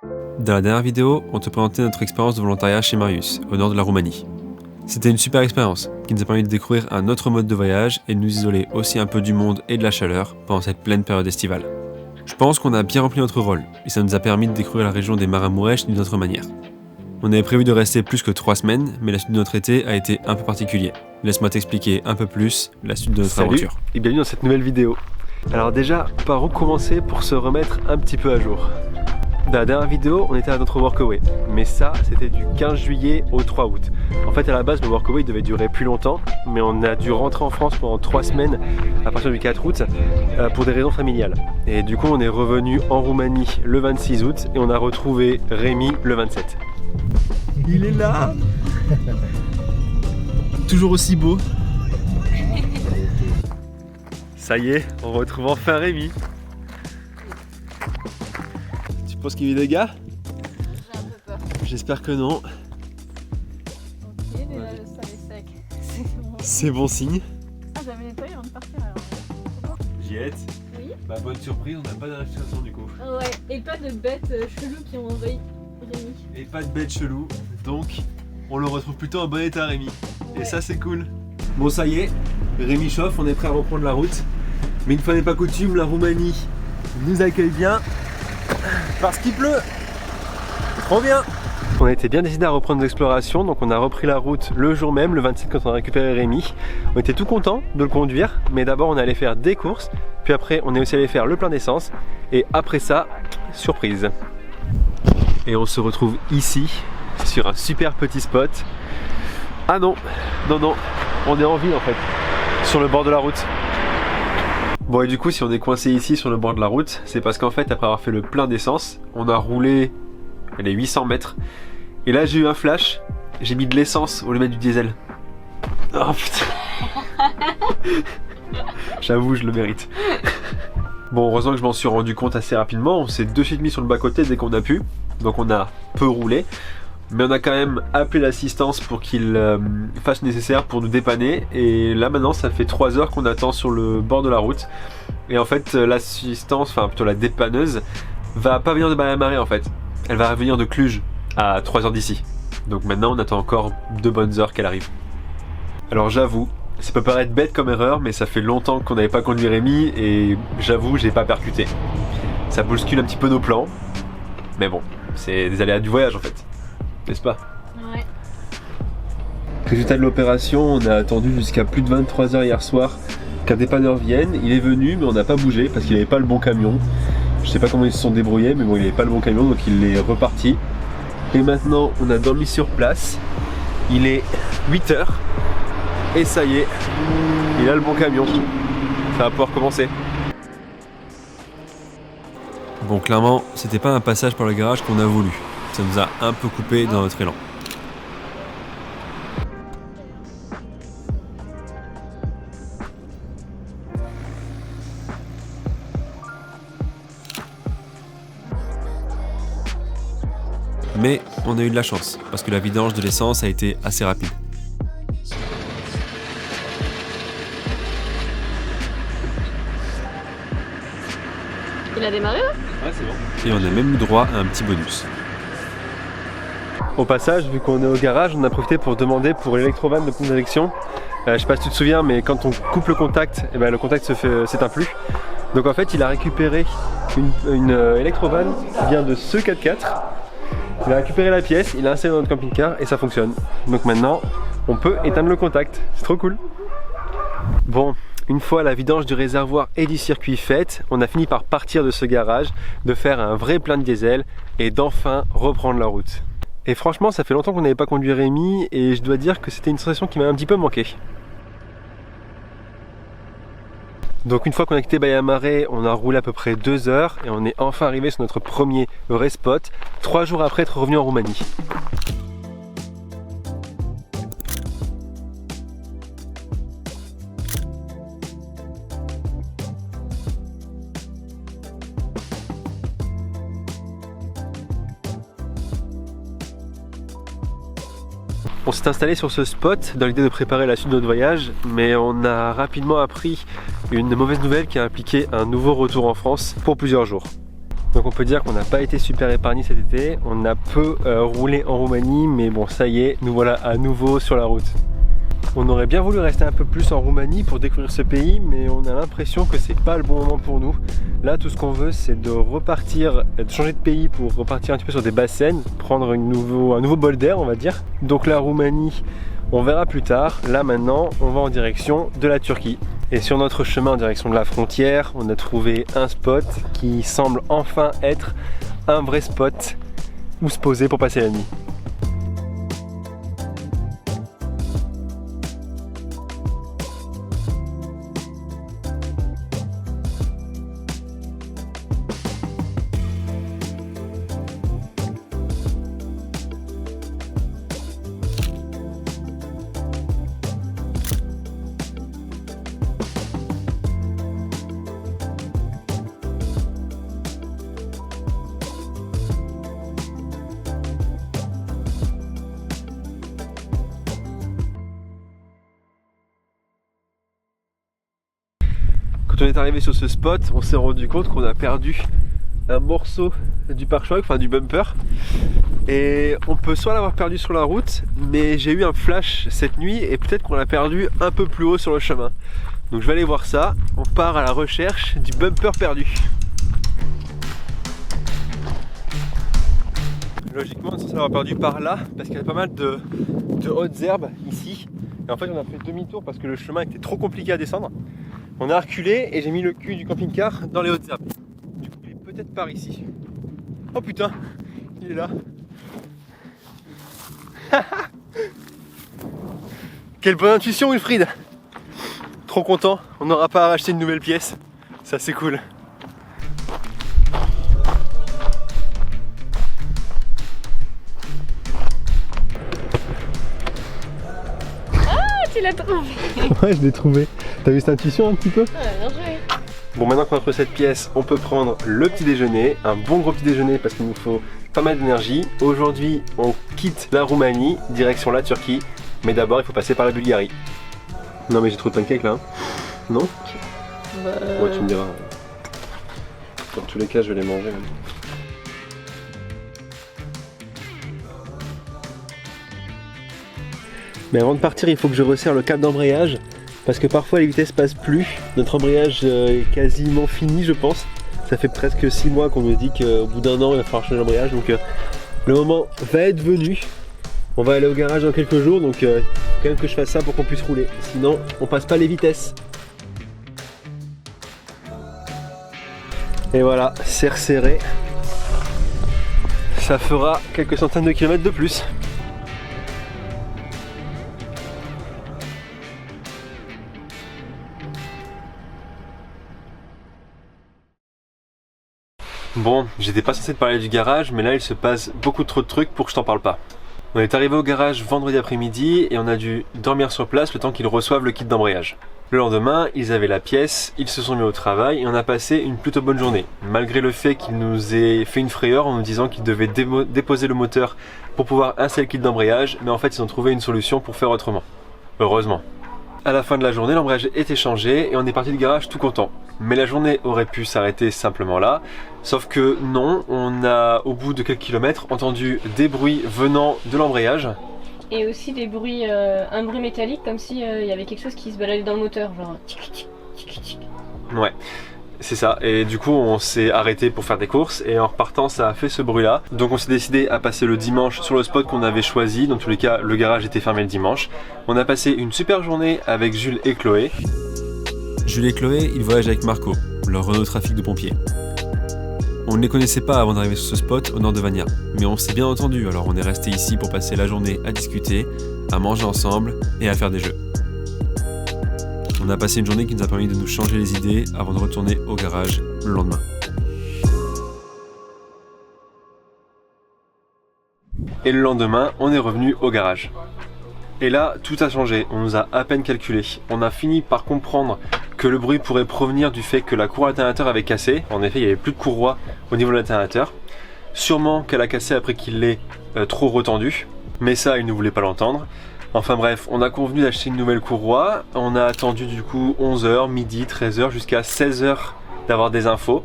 Dans la dernière vidéo, on te présentait notre expérience de volontariat chez Marius, au nord de la Roumanie. C'était une super expérience, qui nous a permis de découvrir un autre mode de voyage et de nous isoler aussi un peu du monde et de la chaleur pendant cette pleine période estivale. Je pense qu'on a bien rempli notre rôle, et ça nous a permis de découvrir la région des Maramureș d'une autre manière. On avait prévu de rester plus que 3 semaines, mais la suite de notre été a été un peu particulier. Laisse-moi t'expliquer un peu plus la suite de notre aventure. Et bienvenue dans cette nouvelle vidéo. Alors déjà, par où commencer pour se remettre un petit peu à jour? Dans la dernière vidéo, on était à notre workaway, mais ça, c'était du 15 juillet au 3 août. En fait, à la base, le workaway devait durer plus longtemps, mais on a dû rentrer en France pendant 3 semaines à partir du 4 août pour des raisons familiales. Et du coup, on est revenu en Roumanie le 26 août et on a retrouvé Rémi le 27. Il est là. Toujours aussi beau. Ça y est, on retrouve enfin Rémi. Tu penses qu'il y a eu des gars? J'ai un peu peur. J'espère que non. Ok, déjà le sol est sec. C'est bon signe. Ah, j'avais nettoyé avant de partir alors. Giette, Oui. bah bonne surprise, on n'a pas d'investigation du coup. Ouais, et pas de bêtes cheloues qui ont envahi Rémi. Et pas de bête chelou, donc on le retrouve plutôt en bon état Rémi. Et Ouais. ça c'est cool. Bon ça y est, Rémi chauffe, on est prêt à reprendre la route. Mais une fois n'est pas coutume, la Roumanie nous accueille bien. Parce qu'il pleut. Trop bien. On a été bien décidé à reprendre nos explorations, donc on a repris la route le jour même, le 27 quand on a récupéré Rémi. On était tout content de le conduire, mais d'abord on est allé faire des courses, puis après on est aussi allé faire le plein d'essence, et après ça, surprise. Et on se retrouve ici, sur un super petit spot. Ah non, non, on est en ville en fait, sur le bord de la route. Bon et du coup si on est coincé ici sur le bord de la route, c'est parce qu'en fait après avoir fait le plein d'essence, on a roulé les 800 mètres. Et là j'ai eu un flash, j'ai mis de l'essence au lieu de mettre du diesel. Oh putain. J'avoue je le mérite. Bon heureusement que je m'en suis rendu compte assez rapidement, on s'est de suite mis sur le bas côté dès qu'on a pu. Donc on a peu roulé. Mais on a quand même appelé l'assistance pour qu'il fasse le nécessaire pour nous dépanner. Et là maintenant ça fait 3 heures qu'on attend sur le bord de la route. Et en fait l'assistance, enfin plutôt la dépanneuse, va pas venir de Baia-Mare en fait. Elle va venir de Cluj à 3 heures d'ici. Donc maintenant on attend encore 2 bonnes heures qu'elle arrive. Alors j'avoue, ça peut paraître bête comme erreur, mais ça fait longtemps qu'on n'avait pas conduit Rémi. Et j'avoue j'ai pas percuté. Ça bouscule un petit peu nos plans. Mais bon, c'est des aléas du voyage en fait. N'est-ce pas? Ouais. Résultat de l'opération, on a attendu jusqu'à plus de 23 heures hier soir qu'un dépanneur vienne. Il est venu mais on n'a pas bougé parce qu'il n'avait pas le bon camion. Je sais pas comment ils se sont débrouillés mais bon il n'avait pas le bon camion donc il est reparti. Et maintenant on a dormi sur place. Il est 8 heures et ça y est, il a le bon camion. Ça va pouvoir commencer. Bon clairement, c'était pas un passage par le garage qu'on a voulu. Ça nous a un peu coupé dans notre élan. Mais on a eu de la chance, parce que la vidange de l'essence a été assez rapide. Il a démarré là? Ouais c'est bon. Et on a même eu droit à un petit bonus. Au passage, vu qu'on est au garage, on a profité pour demander pour l'électrovanne de pompe d'injection. Je sais pas si tu te souviens, mais quand on coupe le contact, le contact s'éteint plus. Donc en fait, il a récupéré une électrovanne qui vient de ce 4x4. Il a récupéré la pièce, il l'a installée dans notre camping-car et ça fonctionne. Donc maintenant, on peut éteindre le contact. C'est trop cool. Bon, une fois la vidange du réservoir et du circuit faite, on a fini par partir de ce garage, de faire un vrai plein de diesel et d'enfin reprendre la route. Et franchement, ça fait longtemps qu'on n'avait pas conduit Rémi et je dois dire que c'était une sensation qui m'a un petit peu manqué. Donc une fois qu'on a quitté Baia-Mare, on a roulé à peu près 2 heures et on est enfin arrivé sur notre premier vrai spot, 3 jours après être revenu en Roumanie. On s'est installé sur ce spot dans l'idée de préparer la suite de notre voyage, mais on a rapidement appris une mauvaise nouvelle qui a impliqué un nouveau retour en France pour plusieurs jours. Donc on peut dire qu'on n'a pas été super épargné cet été. On a peu roulé en Roumanie, mais bon, ça y est, nous voilà à nouveau sur la route. On aurait bien voulu rester un peu plus en Roumanie pour découvrir ce pays, mais on a l'impression que c'est pas le bon moment pour nous. Là, tout ce qu'on veut, c'est de repartir, de changer de pays pour repartir un petit peu sur des basses-scènes, prendre un nouveau bol d'air, on va dire. Donc la Roumanie, on verra plus tard. Là maintenant, on va en direction de la Turquie. Et sur notre chemin en direction de la frontière, on a trouvé un spot qui semble enfin être un vrai spot où se poser pour passer la nuit. Quand on est arrivé sur ce spot, on s'est rendu compte qu'on a perdu un morceau du pare-choc, enfin du bumper. Et on peut soit l'avoir perdu sur la route, mais j'ai eu un flash cette nuit et peut-être qu'on l'a perdu un peu plus haut sur le chemin. Donc je vais aller voir ça, on part à la recherche du bumper perdu. Logiquement, on est censé l'avoir perdu par là, parce qu'il y a pas mal de hautes herbes ici. Et en fait, on a fait demi-tour parce que le chemin était trop compliqué à descendre. On a reculé et j'ai mis le cul du camping-car dans les hautes herbes. Du coup, il est peut-être par ici. Oh putain, il est là. Quelle bonne intuition, Wilfried. Trop content, on n'aura pas à racheter une nouvelle pièce. Ça, c'est cool. Tu l'as trouvé. Ouais, je l'ai trouvé. T'as vu cette intuition un petit peu? Ouais, bien joué. Bon, maintenant qu'on a trouvé cette pièce, on peut prendre le petit déjeuner, un bon gros petit déjeuner parce qu'il nous faut pas mal d'énergie. Aujourd'hui, on quitte la Roumanie, direction la Turquie, mais d'abord il faut passer par la Bulgarie. Non mais j'ai trop de pancakes là, hein. Non? Ouais, tu me diras. Dans tous les cas, je vais les manger. Mais avant de partir, il faut que je resserre le câble d'embrayage parce que parfois les vitesses passent plus. Notre embrayage est quasiment fini, je pense. Ça fait presque 6 mois qu'on nous dit qu'au bout d'un an il va falloir changer l'embrayage, donc le moment va être venu. On va aller au garage dans quelques jours, donc il faut quand même que je fasse ça pour qu'on puisse rouler. Sinon on passe pas les vitesses. Et voilà, c'est resserré. Ça fera quelques centaines de kilomètres de plus. Bon, j'étais pas censé te parler du garage, mais là il se passe beaucoup trop de trucs pour que je t'en parle pas. On est arrivé au garage vendredi après-midi et on a dû dormir sur place le temps qu'ils reçoivent le kit d'embrayage. Le lendemain, ils avaient la pièce, ils se sont mis au travail et on a passé une plutôt bonne journée. Malgré le fait qu'ils nous aient fait une frayeur en nous disant qu'ils devaient déposer le moteur pour pouvoir installer le kit d'embrayage, mais en fait ils ont trouvé une solution pour faire autrement. Heureusement. À la fin de la journée, l'embrayage est échangé et on est parti du garage tout content. Mais la journée aurait pu s'arrêter simplement là, sauf que non, on a au bout de quelques kilomètres entendu des bruits venant de l'embrayage. Et aussi des bruits, un bruit métallique comme si il y avait quelque chose qui se baladait dans le moteur, genre tic tic tic tic. Ouais, c'est ça. Et du coup, on s'est arrêté pour faire des courses et en repartant, ça a fait ce bruit-là. Donc on s'est décidé à passer le dimanche sur le spot qu'on avait choisi. Dans tous les cas, le garage était fermé le dimanche. On a passé une super journée avec Jules et Chloé. Jules et Chloé, ils voyagent avec Marco, leur Renault Trafic de pompiers. On ne les connaissait pas avant d'arriver sur ce spot au nord de Vania, mais on s'est bien entendu, alors on est resté ici pour passer la journée à discuter, à manger ensemble et à faire des jeux. On a passé une journée qui nous a permis de nous changer les idées avant de retourner au garage le lendemain. Et le lendemain, on est revenu au garage. Et là, tout a changé, on nous a à peine calculé. On a fini par comprendre que le bruit pourrait provenir du fait que la courroie alternateur avait cassé. En effet, il n'y avait plus de courroie au niveau de l'alternateur. Sûrement qu'elle a cassé après qu'il l'ait trop retendu. Mais ça, il ne voulait pas l'entendre. Enfin bref, on a convenu d'acheter une nouvelle courroie. On a attendu du coup 11h, midi, 13h, jusqu'à 16h d'avoir des infos.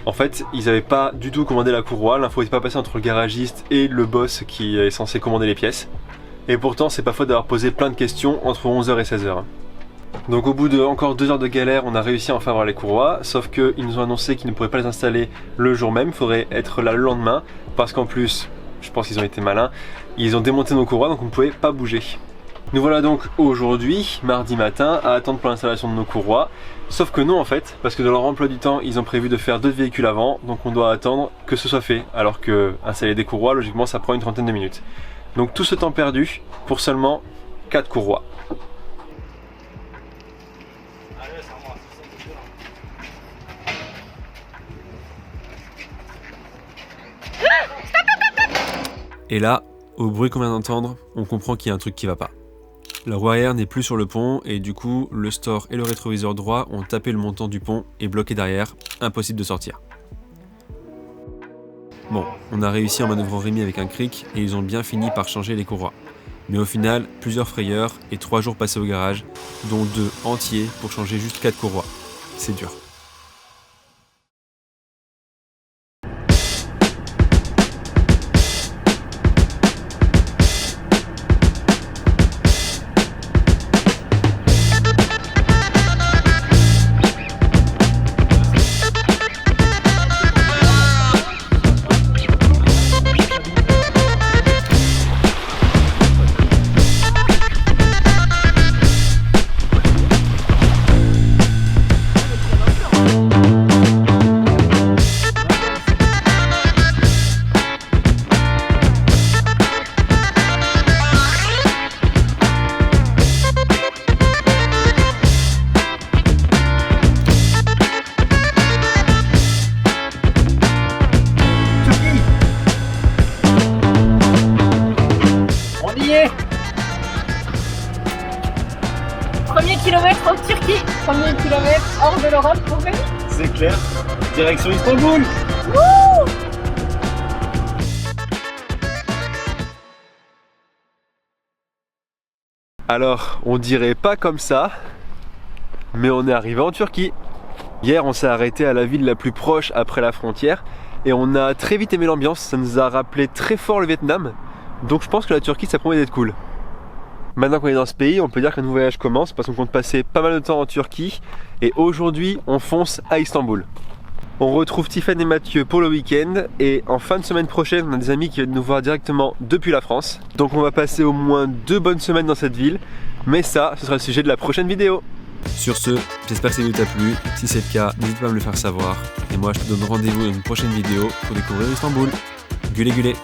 En fait, ils n'avaient pas du tout commandé la courroie, l'info n'était pas passée entre le garagiste et le boss qui est censé commander les pièces. Et pourtant, c'est pas faute d'avoir posé plein de questions entre 11h et 16h. Donc au bout de encore 2 heures de galère, on a réussi à enfin avoir les courroies, sauf qu'ils nous ont annoncé qu'ils ne pourraient pas les installer le jour même, il faudrait être là le lendemain, parce qu'en plus, je pense qu'ils ont été malins, ils ont démonté nos courroies donc on ne pouvait pas bouger. Nous voilà donc aujourd'hui, mardi matin, à attendre pour l'installation de nos courroies. Sauf que non en fait, parce que dans leur emploi du temps, ils ont prévu de faire d'autres véhicules avant, donc on doit attendre que ce soit fait, alors que installer des courroies, logiquement ça prend une trentaine de minutes. Donc tout ce temps perdu pour seulement 4 courroies. Et là, au bruit qu'on vient d'entendre, on comprend qu'il y a un truc qui va pas. La roue arrière n'est plus sur le pont et du coup, le store et le rétroviseur droit ont tapé le montant du pont et bloqué derrière, impossible de sortir. Bon, on a réussi en manœuvrant Rémi avec un cric et ils ont bien fini par changer les courroies. Mais au final, plusieurs frayeurs et 3 jours passés au garage, dont 2 entiers pour changer juste 4 courroies. C'est dur. Premier kilomètre en Turquie, premier kilomètre hors de l'Europe pour Rémi. C'est clair, direction Istanbul. Wouh! Alors, on dirait pas comme ça, mais on est arrivé en Turquie. Hier, on s'est arrêté à la ville la plus proche après la frontière et on a très vite aimé l'ambiance, ça nous a rappelé très fort le Vietnam. Donc je pense que la Turquie, ça promet d'être cool. Maintenant qu'on est dans ce pays, on peut dire qu'un nouveau voyage commence parce qu'on compte passer pas mal de temps en Turquie et aujourd'hui, on fonce à Istanbul. On retrouve Tiffany et Mathieu pour le week-end et en fin de semaine prochaine, on a des amis qui viennent nous voir directement depuis la France. Donc on va passer au moins 2 bonnes semaines dans cette ville, mais ça, ce sera le sujet de la prochaine vidéo. Sur ce, j'espère que cette vidéo t'a plu. Si c'est le cas, n'hésite pas à me le faire savoir. Et moi, je te donne rendez-vous dans une prochaine vidéo pour découvrir Istanbul. Gulé gulé!